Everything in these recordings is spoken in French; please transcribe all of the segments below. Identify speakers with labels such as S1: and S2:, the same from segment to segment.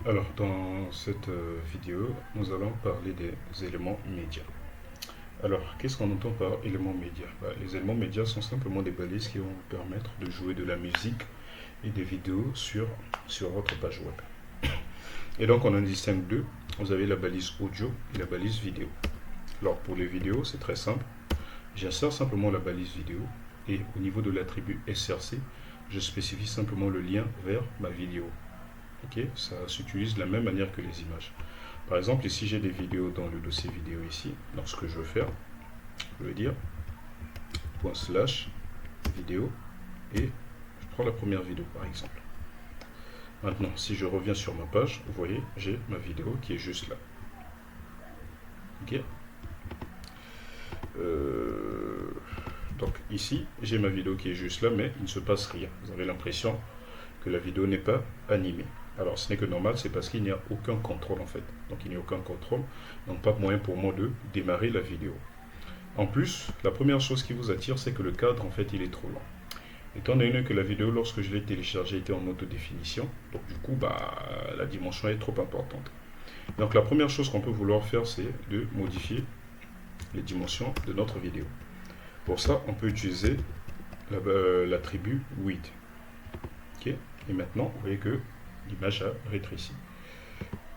S1: Alors, dans cette vidéo, nous allons parler des éléments médias. Alors, qu'est-ce qu'on entend par éléments médias? Les éléments médias sont simplement des balises qui vont vous permettre de jouer de la musique et des vidéos sur votre page web. Et donc, on en distingue deux. Vous avez la balise audio et la balise vidéo. Alors, pour les vidéos, c'est très simple. J'insère simplement la balise vidéo et au niveau de l'attribut SRC, je spécifie simplement le lien vers ma vidéo. Ok, ça s'utilise de la même manière que les images. Par exemple, ici j'ai des vidéos dans le dossier vidéo ici. Donc ce que je veux faire, je vais dire .slash vidéo et je prends la première vidéo par exemple. Maintenant, si je reviens sur ma page, vous voyez, j'ai ma vidéo qui est juste là. Ok. Donc ici, j'ai ma vidéo qui est juste là, mais il ne se passe rien. Vous avez l'impression que la vidéo n'est pas animée. Alors ce n'est que normal, c'est parce qu'il n'y a aucun contrôle en fait. Donc il n'y a aucun contrôle, donc pas de moyen pour moi de démarrer la vidéo. En plus, la première chose qui vous attire, c'est que le cadre en fait il est trop long. Étant donné que la vidéo, lorsque je l'ai téléchargée, était en autodéfinition, donc du coup, la dimension est trop importante. Donc la première chose qu'on peut vouloir faire, c'est de modifier les dimensions de notre vidéo. Pour ça, on peut utiliser l'attribut width. Ok. Et maintenant, vous voyez que l'image a rétréci.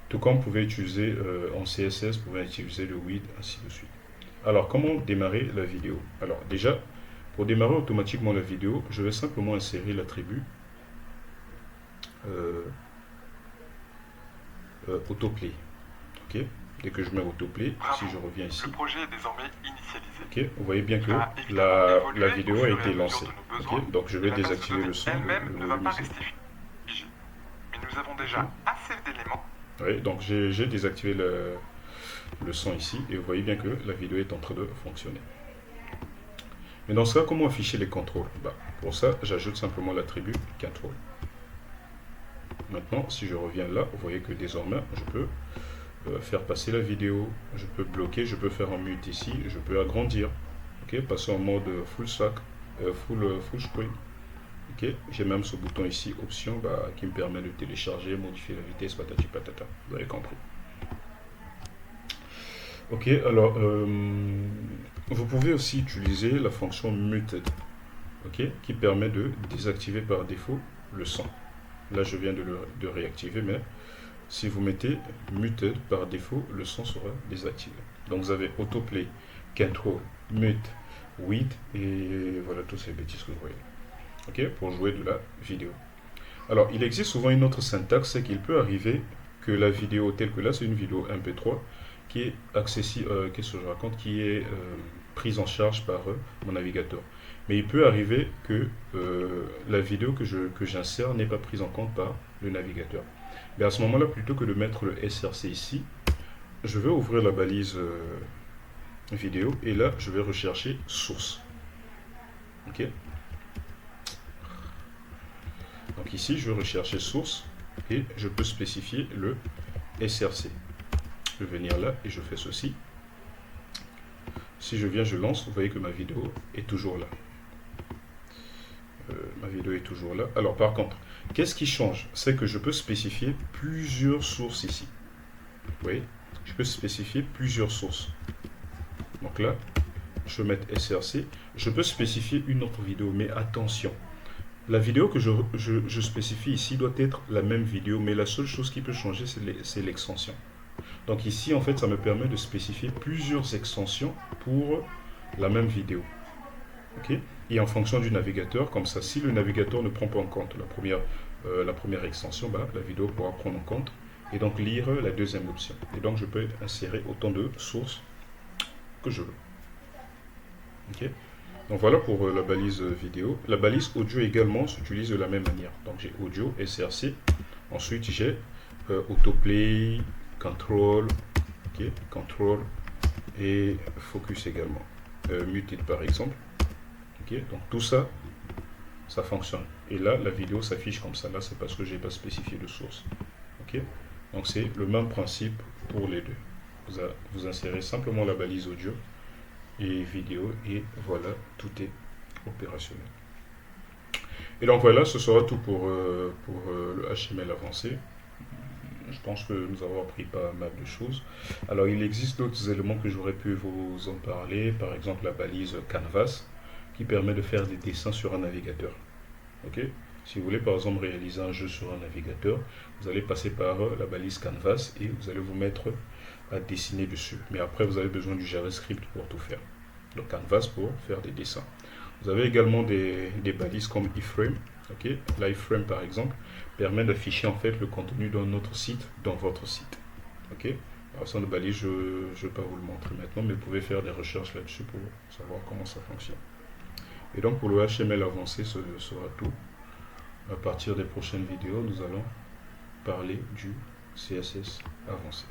S1: Tout comme vous pouvez utiliser en CSS, vous pouvez utiliser le width, ainsi de suite. Alors, comment démarrer la vidéo? Alors, déjà, pour démarrer automatiquement la vidéo, je vais simplement insérer l'attribut euh, autoplay. Ok. Dès que je mets autoplay, si je reviens ici,
S2: le projet est désormais initialisé.
S1: ok, vous voyez bien
S2: Il
S1: que
S2: va évidemment évoluer
S1: la
S2: au
S1: vidéo
S2: fur
S1: a
S2: et
S1: été
S2: à mesure
S1: lancée.
S2: de nos besoins,
S1: Ok, donc je
S2: et
S1: vais
S2: la base de
S1: désactiver
S2: données
S1: le son,
S2: elle-même
S1: le
S2: ne va
S1: volume
S2: pas
S1: ici.
S2: rester figée. Mais nous avons
S1: Ok.
S2: déjà assez d'éléments.
S1: Oui, donc j'ai désactivé le son ici et vous voyez bien que la vidéo est en train de fonctionner. Mais dans ce cas, comment afficher les contrôles? Pour ça, j'ajoute simplement l'attribut control. Maintenant, si je reviens là, vous voyez que désormais, je peux faire passer la vidéo, je peux bloquer, je peux faire un mute ici, je peux agrandir, ok, passer en mode full stack, full screen. Ok, j'ai même ce bouton ici, option, qui me permet de télécharger, modifier la vitesse, patati patata. Vous avez compris. Ok, alors vous pouvez aussi utiliser la fonction muted, ok, qui permet de désactiver par défaut le son. Là, je viens de réactiver, mais si vous mettez muted par défaut, le son sera désactivé. Donc vous avez autoplay, control, mute, width et voilà toutes ces bêtises que vous voyez. Ok, pour jouer de la vidéo. Alors, il existe souvent une autre syntaxe, c'est qu'il peut arriver que la vidéo telle que là, c'est une vidéo MP3 qui est accessible, qu'est-ce que je raconte, qui est prise en charge par mon navigateur. Mais il peut arriver que la vidéo que j'insère n'est pas prise en compte par le navigateur. Mais à ce moment-là, plutôt que de mettre le SRC ici, je vais ouvrir la balise vidéo et là, je vais rechercher source. Ok. Donc ici, je vais rechercher source et je peux spécifier le SRC. Je vais venir là et je fais ceci. Si je viens, je lance, vous voyez que ma vidéo est toujours là. Ma vidéo est toujours là. Alors par contre, qu'est-ce qui change? C'est que je peux spécifier plusieurs sources ici. Vous voyez, je peux spécifier plusieurs sources. Donc là, je vais mettre SRC. Je peux spécifier une autre vidéo, mais attention. La vidéo que je spécifie ici doit être la même vidéo, mais la seule chose qui peut changer, c'est l'extension. Donc ici, en fait, ça me permet de spécifier plusieurs extensions pour la même vidéo. Ok. Et en fonction du navigateur, comme ça, si le navigateur ne prend pas en compte la première extension, la vidéo pourra prendre en compte et donc lire la deuxième option. Et donc, je peux insérer autant de sources que je veux. Ok. Donc voilà pour la balise vidéo. La balise audio également s'utilise de la même manière. Donc j'ai audio, SRC. Ensuite j'ai autoplay, control, ok, control et focus également. Muted par exemple. Ok, donc tout ça, ça fonctionne. Et là, la vidéo s'affiche comme ça. Là, c'est parce que j'ai pas spécifié de source. Ok, donc c'est le même principe pour les deux. Vous insérez simplement la balise audio et vidéo et voilà, tout est opérationnel. Et donc voilà, ce sera tout pour le HTML avancé. je pense que nous avons appris pas mal de choses. Alors, il existe d'autres éléments que j'aurais pu vous en parler. Par exemple, la balise Canvas qui permet de faire des dessins sur un navigateur. Ok? Si vous voulez par exemple réaliser un jeu sur un navigateur, vous allez passer par la balise Canvas et vous allez vous mettre à dessiner dessus. Mais après, vous avez besoin du JavaScript pour tout faire. Donc Canvas pour faire des dessins. Vous avez également des balises comme iframe. Ok, l'iframe par exemple permet d'afficher en fait le contenu d'un autre site dans votre site. Ok, alors ça de balise, je ne vais pas vous le montrer maintenant, mais vous pouvez faire des recherches là-dessus pour savoir comment ça fonctionne. Et donc pour le HTML avancé, ce sera tout. À partir des prochaines vidéos, nous allons parler du CSS avancé.